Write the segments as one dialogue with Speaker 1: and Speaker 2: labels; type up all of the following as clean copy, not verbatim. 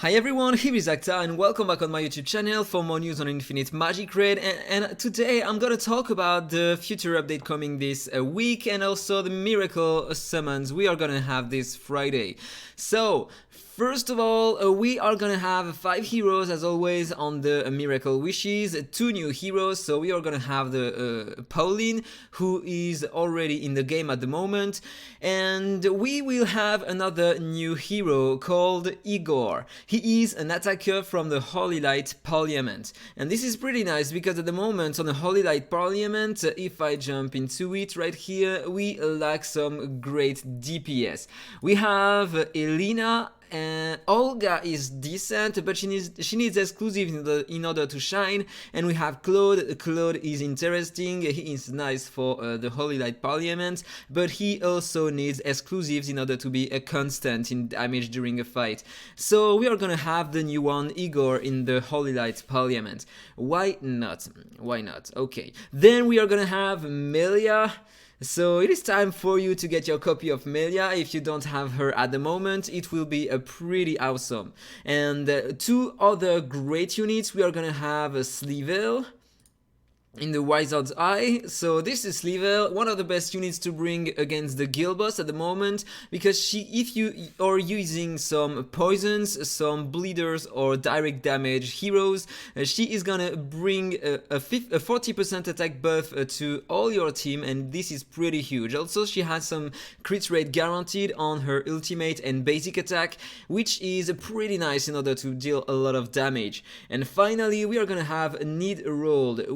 Speaker 1: Hi everyone, here is Acta and welcome back on my YouTube channel for more news on Infinite Magicraid, and today I'm gonna talk about the future update coming this week and also the miracle summons we are gonna have this Friday. So first of all, we are gonna have 5 heroes as always on the Miracle Wishes, 2 new heroes. So we are gonna have the Pauline, who is already in the game at the moment, and we will have another new hero called Igor. He is an attacker from the Holy Light Parliament, and this is pretty nice because at the moment on the Holy Light Parliament, if I jump into it right here, we lack some great DPS. We have Elena, and Olga is decent, but she needs exclusive in order to shine. And we have Claude. Claude is interesting. He is nice for the Holy Light Parliament, but he also needs exclusives in order to be a constant in damage during a fight. So we are gonna have the new one, Igor, in the Holy Light Parliament. Why not? Why not? Okay. Then we are gonna have Melia. So it is time for you to get your copy of Melia. If you don't have her at the moment, it will be a pretty awesome. And 2 other great units, we are gonna have a Sleevel in the Wizard's Eye. So this is Sleevel, one of the best units to bring against the guild boss at the moment, because if you are using some poisons, some bleeders or direct damage heroes, she is gonna bring a 40% attack buff to all your team, and this is pretty huge. Also, she has some crit rate guaranteed on her ultimate and basic attack, which is pretty nice in order to deal a lot of damage. And finally, we are gonna have Nidrold.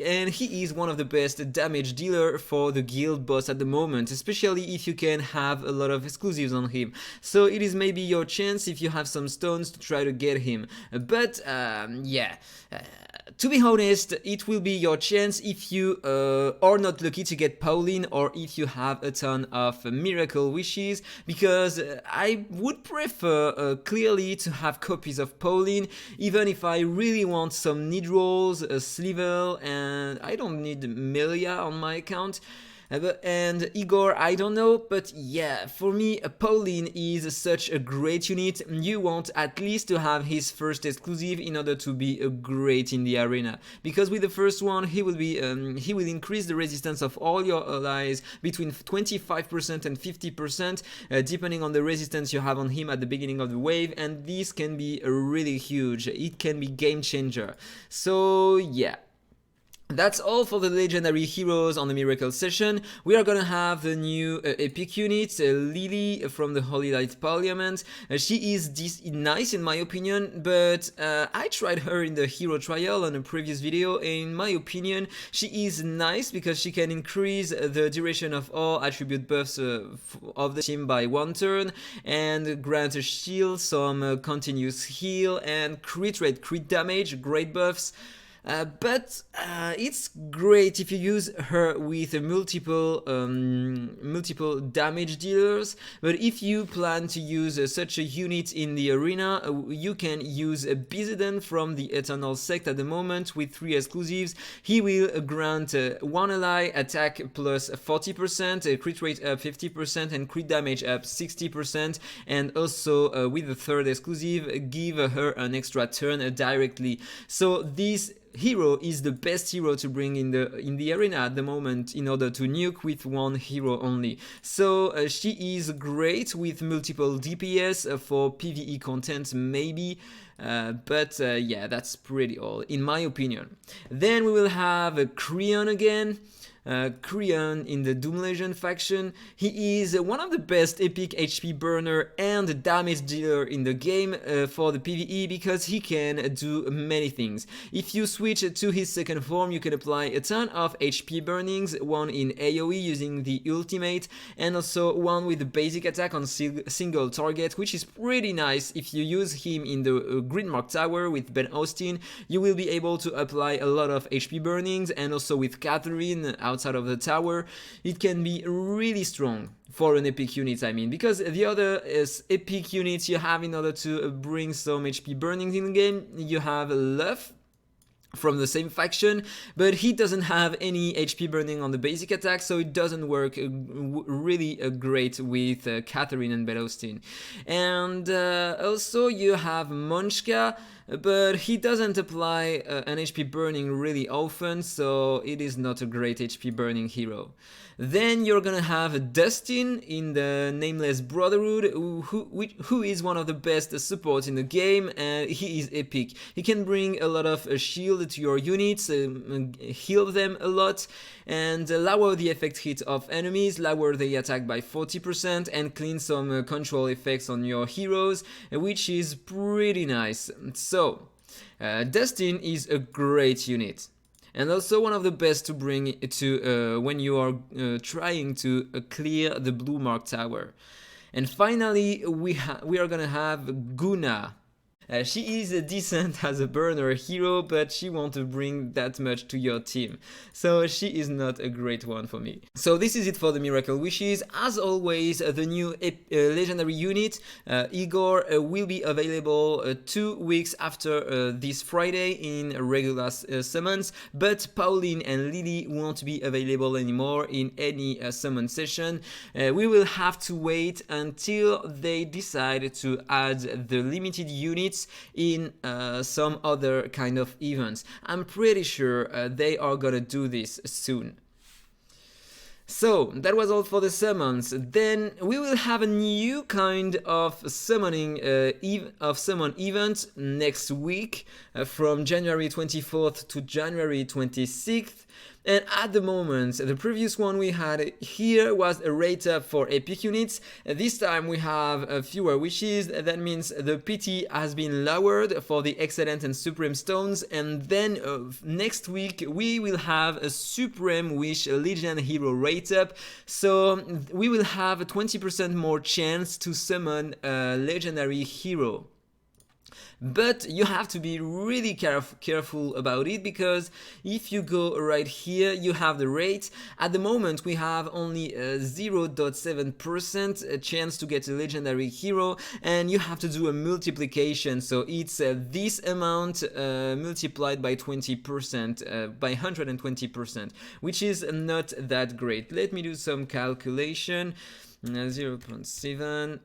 Speaker 1: And he is one of the best damage dealer for the guild boss at the moment, especially if you can have a lot of exclusives on him. So it is maybe your chance if you have some stones to try to get him. But to be honest, it will be your chance if you are not lucky to get Pauline, or if you have a ton of Miracle Wishes, because I would prefer clearly to have copies of Pauline, even if I really want some Nidrolls, a Sleevel, and I don't need Melia on my account. And Igor, I don't know, but yeah, for me, Pauline is such a great unit. You want at least to have his first exclusive in order to be great in the arena, because with the first one, he will increase the resistance of all your allies between 25% and 50%, depending on the resistance you have on him at the beginning of the wave, and this can be really huge. It can be game changer. So yeah. That's all for the legendary heroes on the Miracle session. We are gonna have the new epic unit, Lily from the Holy Light Parliament. She is nice in my opinion, but I tried her in the hero trial on a previous video. In my opinion, she is nice because she can increase the duration of all attribute buffs of the team by 1 turn, and grant a shield, some continuous heal, and crit rate, crit damage, great buffs. But it's great if you use her with multiple damage dealers. But if you plan to use such a unit in the arena, you can use Bizidon from the Eternal Sect at the moment with 3 exclusives. He will grant 1 ally attack plus 40%, crit rate up 50%, and crit damage up 60%. And also with the 3rd exclusive, give her an extra turn directly. So this hero is the best hero to bring in the arena at the moment in order to nuke with 1 hero only. So she is great with multiple DPS for PvE content maybe, but yeah, that's pretty all in my opinion. Then we will have Creon again. Creon in the Doom Legion faction. He is one of the best epic HP burner and damage dealer in the game for the PvE, because he can do many things. If you switch to his second form, you can apply a ton of HP burnings, one in AoE using the ultimate, and also one with the basic attack on single target, which is pretty nice. If you use him in the Gridmark Tower with Ben Austin, you will be able to apply a lot of HP burnings, and also with Catherine outside of the tower, it can be really strong for an epic unit, I mean, because the other epic units you have in order to bring some HP burnings in the game, you have Luff, from the same faction, but he doesn't have any HP burning on the basic attack, so it doesn't work really great with Catherine and Belostin. And also you have Monchka, but he doesn't apply an HP burning really often, so it is not a great HP burning hero. Then you're gonna have Dustin in the Nameless Brotherhood, who is one of the best supports in the game, and he is epic. He can bring a lot of shield to your units, heal them a lot, and lower the effect hit of enemies, lower the attack by 40%, and clean some control effects on your heroes, which is pretty nice. So, Dustin is a great unit. And also one of the best to bring to when you are trying to clear the Blue Mark Tower. And finally, we are gonna have Guna. She is decent as a burner hero, but she won't bring that much to your team. So she is not a great one for me. So this is it for the Miracle Wishes. As always, the new legendary unit, Igor, will be available 2 weeks after this Friday in regular summons, but Pauline and Lily won't be available anymore in any summon session. We will have to wait until they decide to add the limited units in some other kind of events. I'm pretty sure they are gonna do this soon. So that was all for the summons. Then we will have a new kind of summoning summon event next week from January 24th to January 26th. And at the moment, the previous one we had here was a rate up for epic units. This time we have fewer wishes. That means the PT has been lowered for the excellent and supreme stones. And then next week we will have a supreme wish legend hero rate up. So we will have a 20% more chance to summon a legendary hero. But you have to be really careful about it, because if you go right here, you have the rate. At the moment, we have only a 0.7% chance to get a legendary hero, and you have to do a multiplication. So it's this amount multiplied by 20%, by 120%, which is not that great. Let me do some calculation. 0.7.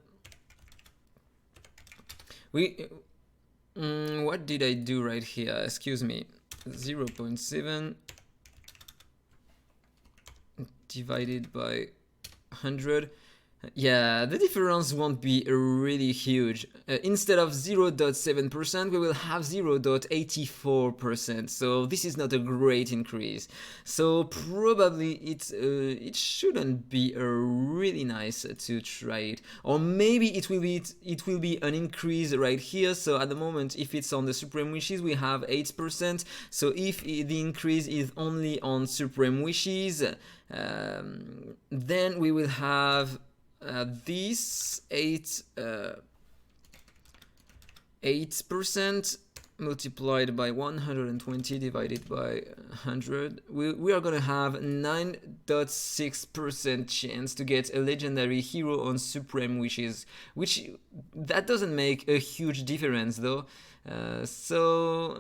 Speaker 1: What did I do right here? Excuse me. 0.7 divided by 100. Yeah, the difference won't be really huge. Instead of 0.7%, we will have 0.84%. So this is not a great increase. So probably it shouldn't be really nice to try it. Or maybe it will be an increase right here. So at the moment, if it's on the Supreme Wishes, we have 8%. So if the increase is only on Supreme Wishes, then we will have this 8% multiplied by 120 divided by 100. We are gonna have 9.6% chance to get a legendary hero on Supreme Wishes, which that doesn't make a huge difference though. So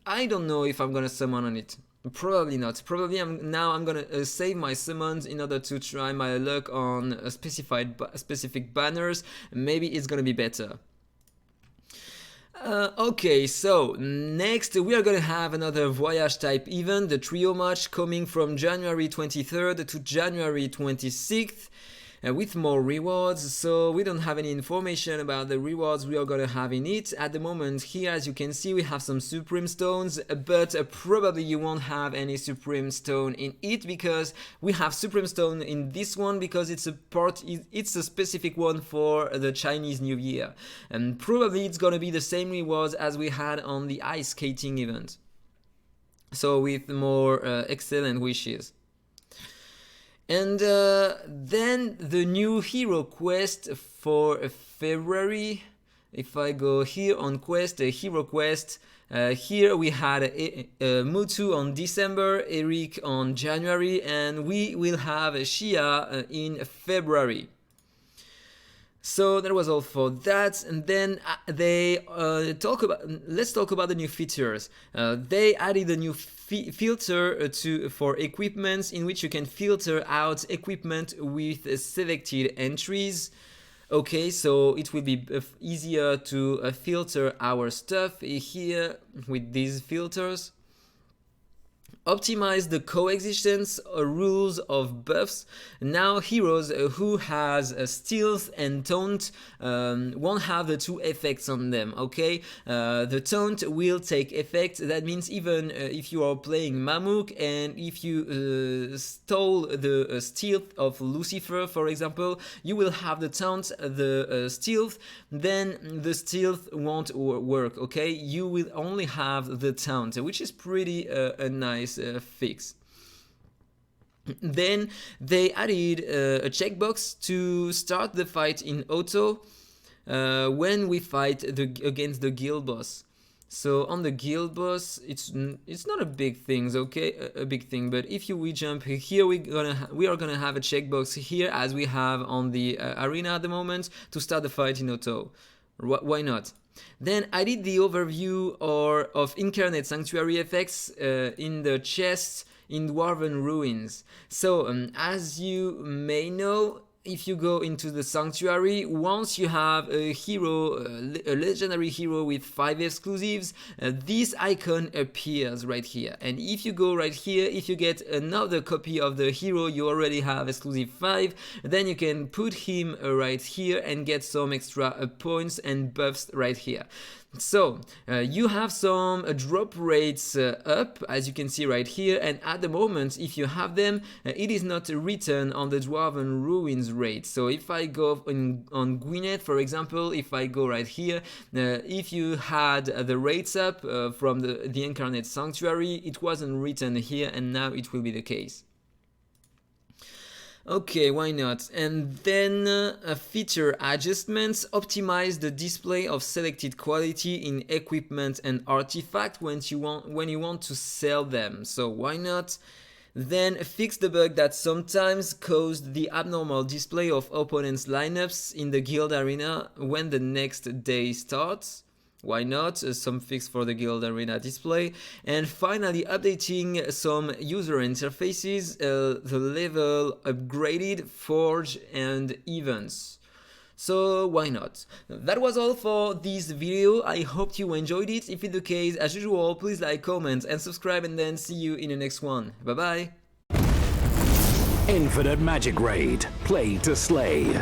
Speaker 1: I don't know if I'm gonna summon on it. Probably not. Probably I'm gonna save my summons in order to try my luck on specific banners. Maybe it's gonna be better. Okay, so next we are gonna have another voyage type event, the trio match, coming from January 23rd to January 26th. With more rewards. So we don't have any information about the rewards we are gonna have in it. At the moment here, as you can see, we have some Supreme Stones, but probably you won't have any Supreme Stone in it, because we have Supreme Stone in this one because it's a specific one for the Chinese New Year. And probably it's gonna be the same rewards as we had on the ice skating event. So with more excellent wishes. And then the new hero quest for February. If I go here on quest, hero quest, here we had Mutu on December, Eric on January, and we will have Shia in February. So that was all for that, and then let's talk about the new features. They added a new filter for equipment, in which you can filter out equipment with selected entries. Okay, so it will be easier to filter our stuff here with these filters. Optimize the coexistence rules of buffs. Now heroes who has stealth and taunt won't have the two effects on them, okay? The taunt will take effect. That means even if you are playing Mamuk and if you stole the stealth of Lucifer, for example, you will have the taunt, the stealth, then the stealth won't work, okay? You will only have the taunt, which is pretty a nice fix. Then they added a checkbox to start the fight in auto when we fight against the guild boss. So on the guild boss, it's not a big thing, okay, a big thing. But if we jump here, we are gonna have a checkbox here as we have on the arena at the moment to start the fight in auto. Why not? Then I did the overview of Incarnate Sanctuary effects in the chests in Dwarven Ruins. So as you may know, if you go into the Sanctuary, once you have a hero, a legendary hero with 5 exclusives, this icon appears right here. And if you go right here, if you get another copy of the hero you already have exclusive 5, then you can put him right here and get some extra points and buffs right here. So you have some drop rates up, as you can see right here, and at the moment if you have them, it is not written on the Dwarven Ruins rate. So if I go on Gwyneth, for example, if I go right here, if you had the rates up from the Incarnate Sanctuary, it wasn't written here, and now it will be the case. Okay, why not? And then feature adjustments. Optimize the display of selected quality in equipment and artifact when you want to sell them. So why not? Then fix the bug that sometimes caused the abnormal display of opponents' lineups in the guild arena when the next day starts. Why not? Some fix for the guild arena display. And finally, updating some user interfaces, the level upgraded, forge and events. So why not? That was all for this video. I hope you enjoyed it. If it's the case, as usual, please like, comment and subscribe, and then see you in the next one. Bye bye.
Speaker 2: Infinite Magicraid. Play to slay.